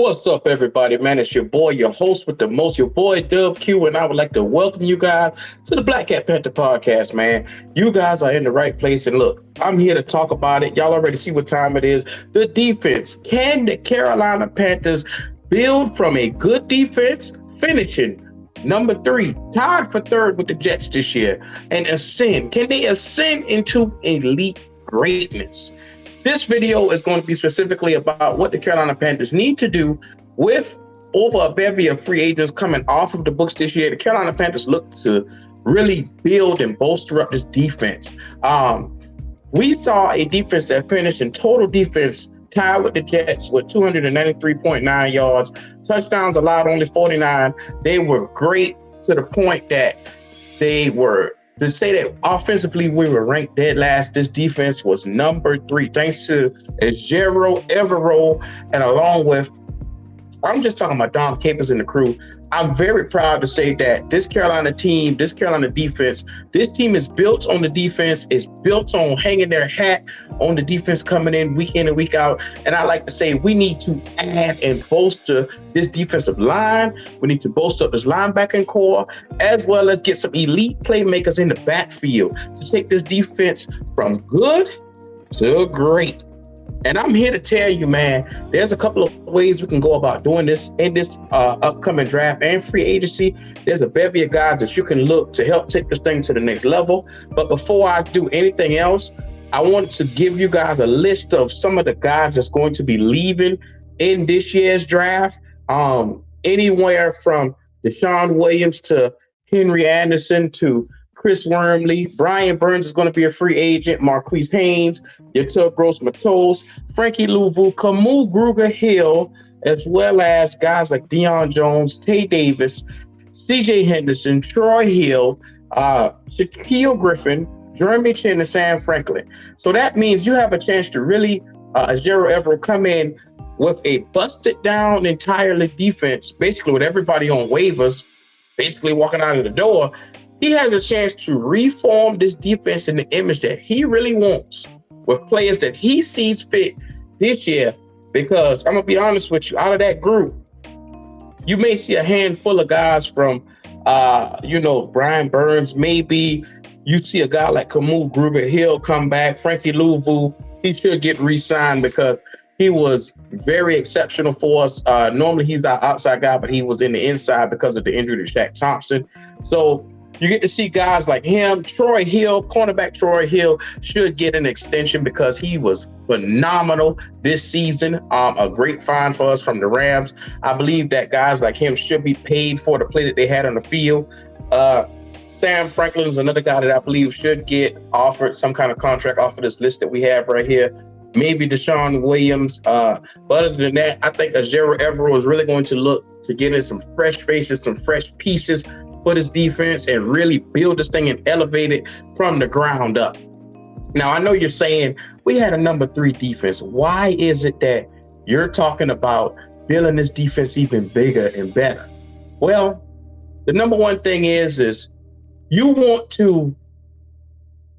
What's up, everybody, man? It's your boy, your host with the most, your boy Dub Q, and I would like to welcome you guys to the Black Cat Panther podcast, man. You guys are in the right place, and look, I'm here to talk about it. Y'all already see what time it is. The defense. Can the Carolina Panthers build from a good defense, finishing number 3, tied for 3rd with the Jets this year, and ascend? Can they ascend into elite greatness? This video is going to be specifically about what the Carolina Panthers need to do with over a bevy of free agents coming off of the books this year. The Carolina Panthers look to really build and bolster up this defense. We saw a defense that finished in total defense tied with the Jets with 293.9 yards. Touchdowns allowed only 49. They were great to the point that to say that offensively we were ranked dead last. This defense was number 3, thanks to Ejiro Evero, and along with, I'm just talking about Dom Capers and the crew. I'm very proud to say that this Carolina team, this Carolina defense, this team is built on the defense, is built on hanging their hat on the defense coming in and week out. And I like to say we need to add and bolster this defensive line. We need to bolster up this linebacking core, as well as get some elite playmakers in the backfield to take this defense from good to great. And I'm here to tell you, man, there's a couple of ways we can go about doing this in this upcoming draft and free agency. There's a bevy of guys that you can look to help take this thing to the next level. But before I do anything else, I want to give you guys a list of some of the guys that's going to be leaving in this year's draft. Anywhere from Deshaun Williams to Henry Anderson to Chris Wormley. Brian Burns is going to be a free agent. Marquise Haynes, Yatur Gross-Matos, Frankie Louvu, Kamu Grugier-Hill, as well as guys like Deion Jones, Tay Davis, C.J. Henderson, Troy Hill, Shaquille Griffin, Jeremy Chin, and Sam Franklin. So that means you have a chance to really, Ejiro Evero, come in with a busted down entirely defense, basically with everybody on waivers, basically walking out of the door. He has a chance to reform this defense in the image that he really wants with players that he sees fit this year. Because I'm going to be honest with you, out of that group, you may see a handful of guys from, Brian Burns. Maybe you see a guy like Kamu Grugier-Hill come back. Frankie Louvu, he should get re-signed because he was very exceptional for us. Normally he's our outside guy, but he was in the inside because of the injury to Shaq Thompson. So you get to see guys like him. Troy Hill, cornerback Troy Hill, should get an extension because he was phenomenal this season. A great find for us from the Rams. I believe that guys like him should be paid for the play that they had on the field. Sam Franklin is another guy that I believe should get offered some kind of contract off of this list that we have right here. Maybe Deshaun Williams. But other than that, I think Ejiro Evero is really going to look to get in some fresh faces, some fresh pieces for this defense and really build this thing and elevate it from the ground up. Now, I know you're saying we had a number 3 defense. Why is it that you're talking about building this defense even bigger and better? Well, the number one thing is you want to.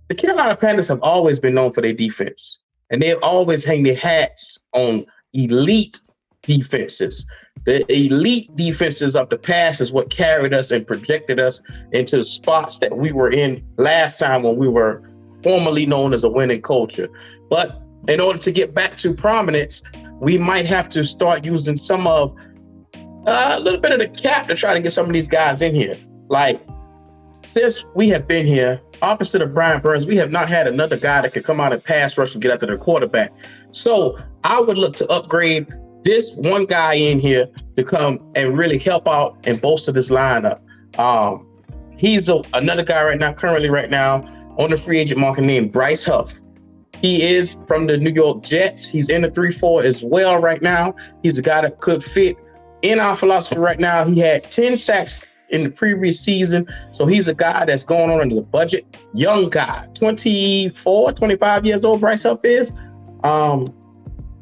The Carolina Panthers have always been known for their defense, and they've always hang their hats on elite defenses. The elite defenses of the past is what carried us and projected us into the spots that we were in last time when we were formerly known as a winning culture. But in order to get back to prominence, we might have to start using some of a little bit of the cap to try to get some of these guys in here. Like, since we have been here, opposite of Brian Burns, we have not had another guy that could come out and pass rush and get after the quarterback. So I would look to upgrade this one guy in here to come and really help out and bolster this lineup. He's another guy currently right now on the free agent market named Bryce Huff. He is from the New York Jets. He's in the 3-4 as well right now. He's a guy that could fit in our philosophy right now. He had 10 sacks in the previous season. So he's a guy that's going on as a budget. Young guy, 24, 25 years old, Bryce Huff is.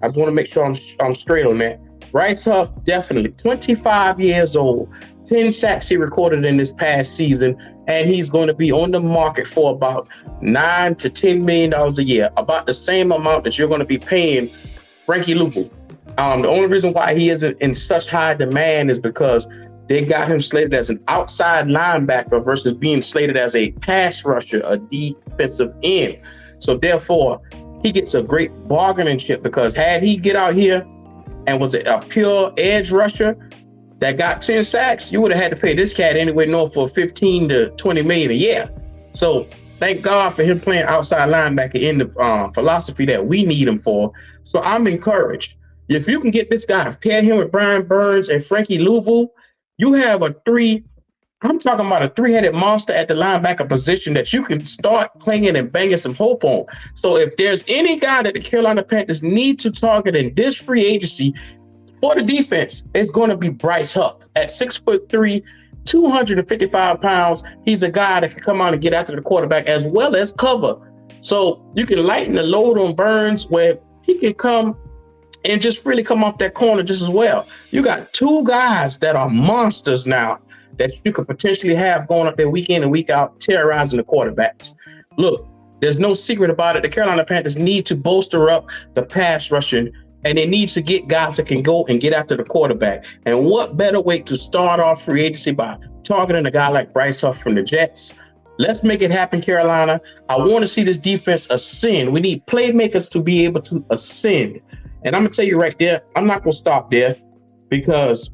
I just want to make sure I'm straight on that. Bryce Huff, definitely 25 years old, 10 sacks he recorded in this past season, and he's going to be on the market for about $9 to $10 million a year, about the same amount that you're going to be paying Frankie Louvu. The only reason why he isn't in such high demand is because they got him slated as an outside linebacker versus being slated as a pass rusher, a defensive end. So therefore, he gets a great bargaining chip, because had he get out here and was a pure edge rusher that got 10 sacks, you would have had to pay this cat anywhere north for 15 to 20 million a year. So thank God for him playing outside linebacker in the philosophy that we need him for. So I'm encouraged. If you can get this guy and pair him with Brian Burns and Frankie Louisville, you have I'm talking about a three-headed monster at the linebacker position that you can start clinging and banging some hope on. So if there's any guy that the Carolina Panthers need to target in this free agency for the defense, it's going to be Bryce Huff. At 6'3", 255 pounds, he's a guy that can come out and get after the quarterback as well as cover. So you can lighten the load on Burns, where he can come and just really come off that corner just as well. You got two guys that are monsters now that you could potentially have going up there week in and week out, terrorizing the quarterbacks. Look, there's no secret about it. The Carolina Panthers need to bolster up the pass rushing, and they need to get guys that can go and get after the quarterback. And what better way to start off free agency by targeting a guy like Bryce Huff from the Jets? Let's make it happen, Carolina. I want to see this defense ascend. We need playmakers to be able to ascend. And I'm gonna tell you right there, I'm not gonna stop there, because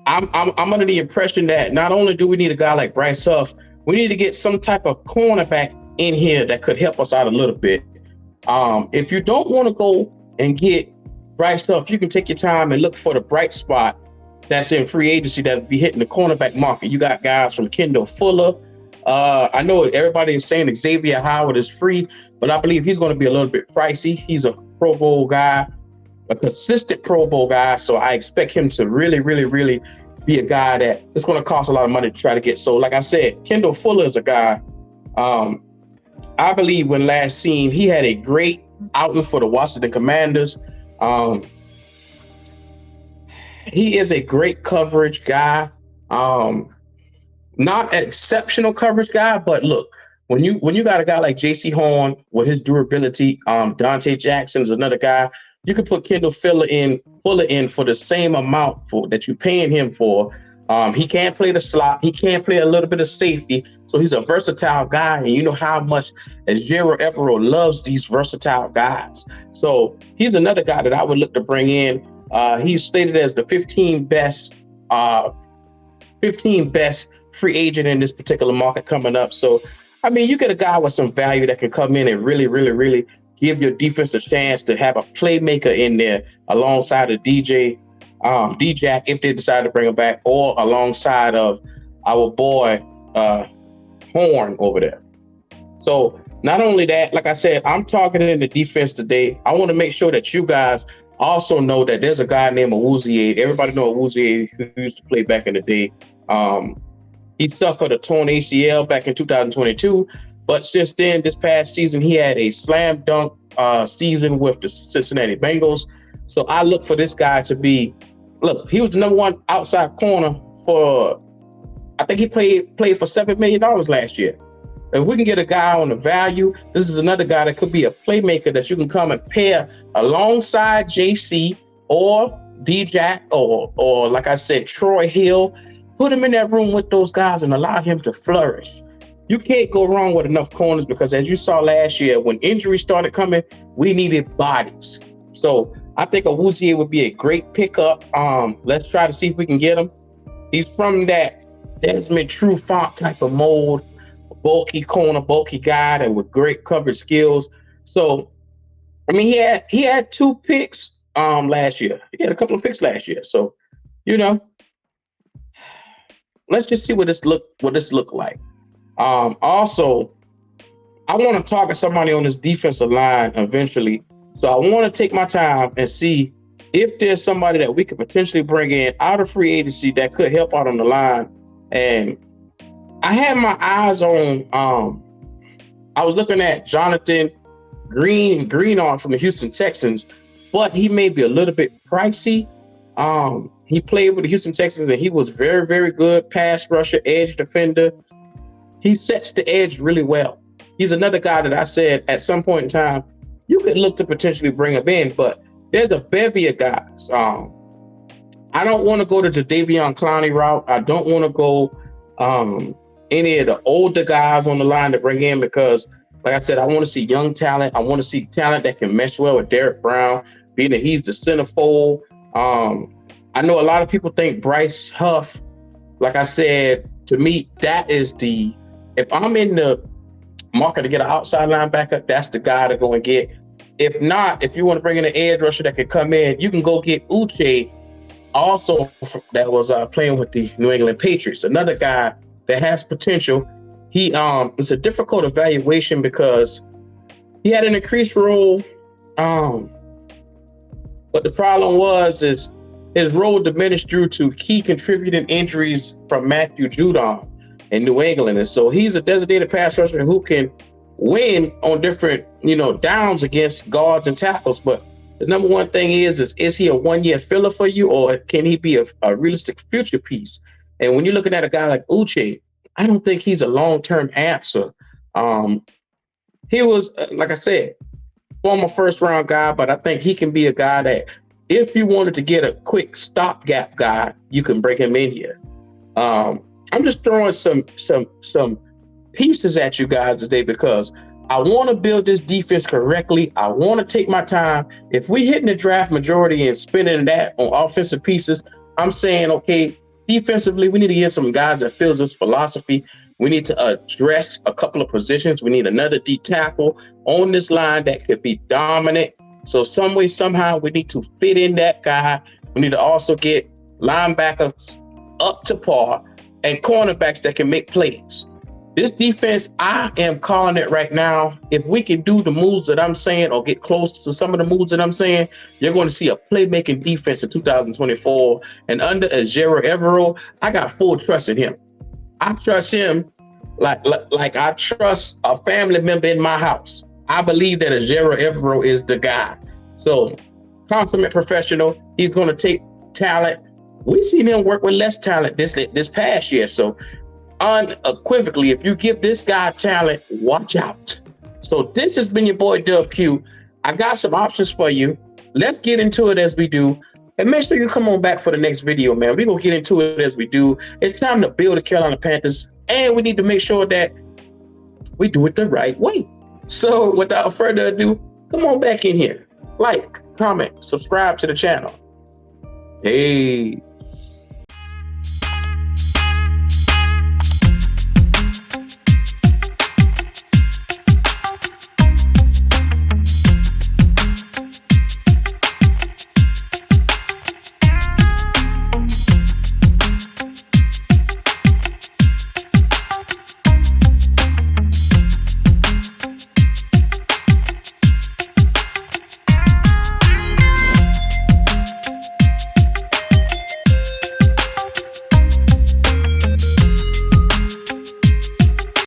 I'm under the impression that not only do we need a guy like Bryce Huff, we need to get some type of cornerback in here that could help us out a little bit. If you don't want to go and get Bryce Huff, you can take your time and look for the bright spot that's in free agency that'll be hitting the cornerback market. You got guys from Kendall Fuller. I know everybody is saying Xavier Howard is free, but I believe he's going to be a little bit pricey. He's a Pro Bowl guy, a consistent Pro Bowl guy. So I expect him to really, really, really be a guy that it's going to cost a lot of money to try to get. So like I said, Kendall Fuller is a guy, I believe when last seen, he had a great outing for the Washington Commanders. He is a great coverage guy. Not an exceptional coverage guy, but look, when you got a guy like J.C. Horn with his durability, Dante Jackson is another guy. You can put Kendall Fuller in for the same amount that you're paying him for. He can't play the slot. He can't play a little bit of safety. So he's a versatile guy, and you know how much Ejiro Evero loves these versatile guys. So he's another guy that I would look to bring in. He's stated as the 15 best free agent in this particular market coming up. So, I mean, you get a guy with some value that can come in and really, really, really give your defense a chance to have a playmaker in there alongside of DJ D-Jack, if they decide to bring him back, or alongside of our boy Horn over there. So not only that, like I said, I'm targeting the defense today. I want to make sure that you guys also know that there's a guy named Awuzie. Everybody know Awuzie, who used to play back in the day. He suffered a torn ACL back in 2022, but since then, this past season, he had a slam dunk season with the Cincinnati Bengals. So I look for this guy to be, look, he was the number one outside corner for, I think he played for $7 million last year. If we can get a guy on the value, this is another guy that could be a playmaker that you can come and pair alongside JC or D-Jack or like I said, Troy Hill. Put him in that room with those guys and allow him to flourish. You can't go wrong with enough corners, because as you saw last year, when injuries started coming, we needed bodies. So I think Awuzie would be a great pickup. Let's try to see if we can get him. He's from that Desmond Trufant type of mold, bulky corner, bulky guy that with great coverage skills. So, I mean, he had 2 picks last year. He had a couple of picks last year. So, you know, let's just see what this look like. Also, I want to target somebody on this defensive line eventually. So I want to take my time and see if there's somebody that we could potentially bring in out of free agency that could help out on the line. And I had my eyes on, I was looking at Jonathan Greenard from the Houston Texans, but he may be a little bit pricey. He played with the Houston Texans and he was very, very good pass rusher, edge defender. He sets the edge really well. He's another guy that I said at some point in time, you could look to potentially bring him in, but there's a bevy of guys. I don't want to go the Jadeveon Clowney route. I don't want to go any of the older guys on the line to bring in because, like I said, I want to see young talent. I want to see talent that can mesh well with Derek Brown, being that he's the centerfold. I know a lot of people think Bryce Huff, like I said, to me, that is if I'm in the market to get an outside linebacker, that's the guy to go and get. If not, if you want to bring in an edge rusher that can come in, you can go get Uche, also that was playing with the New England Patriots, another guy that has potential. It's a difficult evaluation because he had an increased role, but the problem is his role diminished due to key contributing injuries from Matthew Judon in New England, and so he's a designated pass rusher who can win on different downs against guards and tackles. But the number one thing is he a 1 year filler for you, or can he be a realistic future piece? And when you're looking at a guy like Uche, I don't think he's a long-term answer. He was, like I said, former first-round guy, but I think he can be a guy that if you wanted to get a quick stopgap guy, you can bring him in here. I'm just throwing some pieces at you guys today because I want to build this defense correctly. I want to take my time. If we hitting the draft majority and spending that on offensive pieces, I'm saying, okay, defensively, we need to get some guys that fills this philosophy. We need to address a couple of positions. We need another D tackle on this line that could be dominant. So some way, somehow, we need to fit in that guy. We need to also get linebackers up to par and cornerbacks that can make plays. This defense, I am calling it right now. If we can do the moves that I'm saying or get close to some of the moves that I'm saying, you're going to see a playmaking defense in 2024. And under Ejiro Evero, I got full trust in him. I trust him like I trust a family member in my house. I believe that Ejiro Evero is the guy. So, consummate professional. He's going to take talent. We've seen him work with less talent this past year. So, unequivocally, if you give this guy talent, watch out. So this has been your boy Dub Q. I got some options for you. Let's get into it as we do. And make sure you come on back for the next video, man. We're going to get into it as we do. It's time to build the Carolina Panthers. And we need to make sure that we do it the right way. So without further ado, come on back in here. Like, comment, subscribe to the channel. Hey.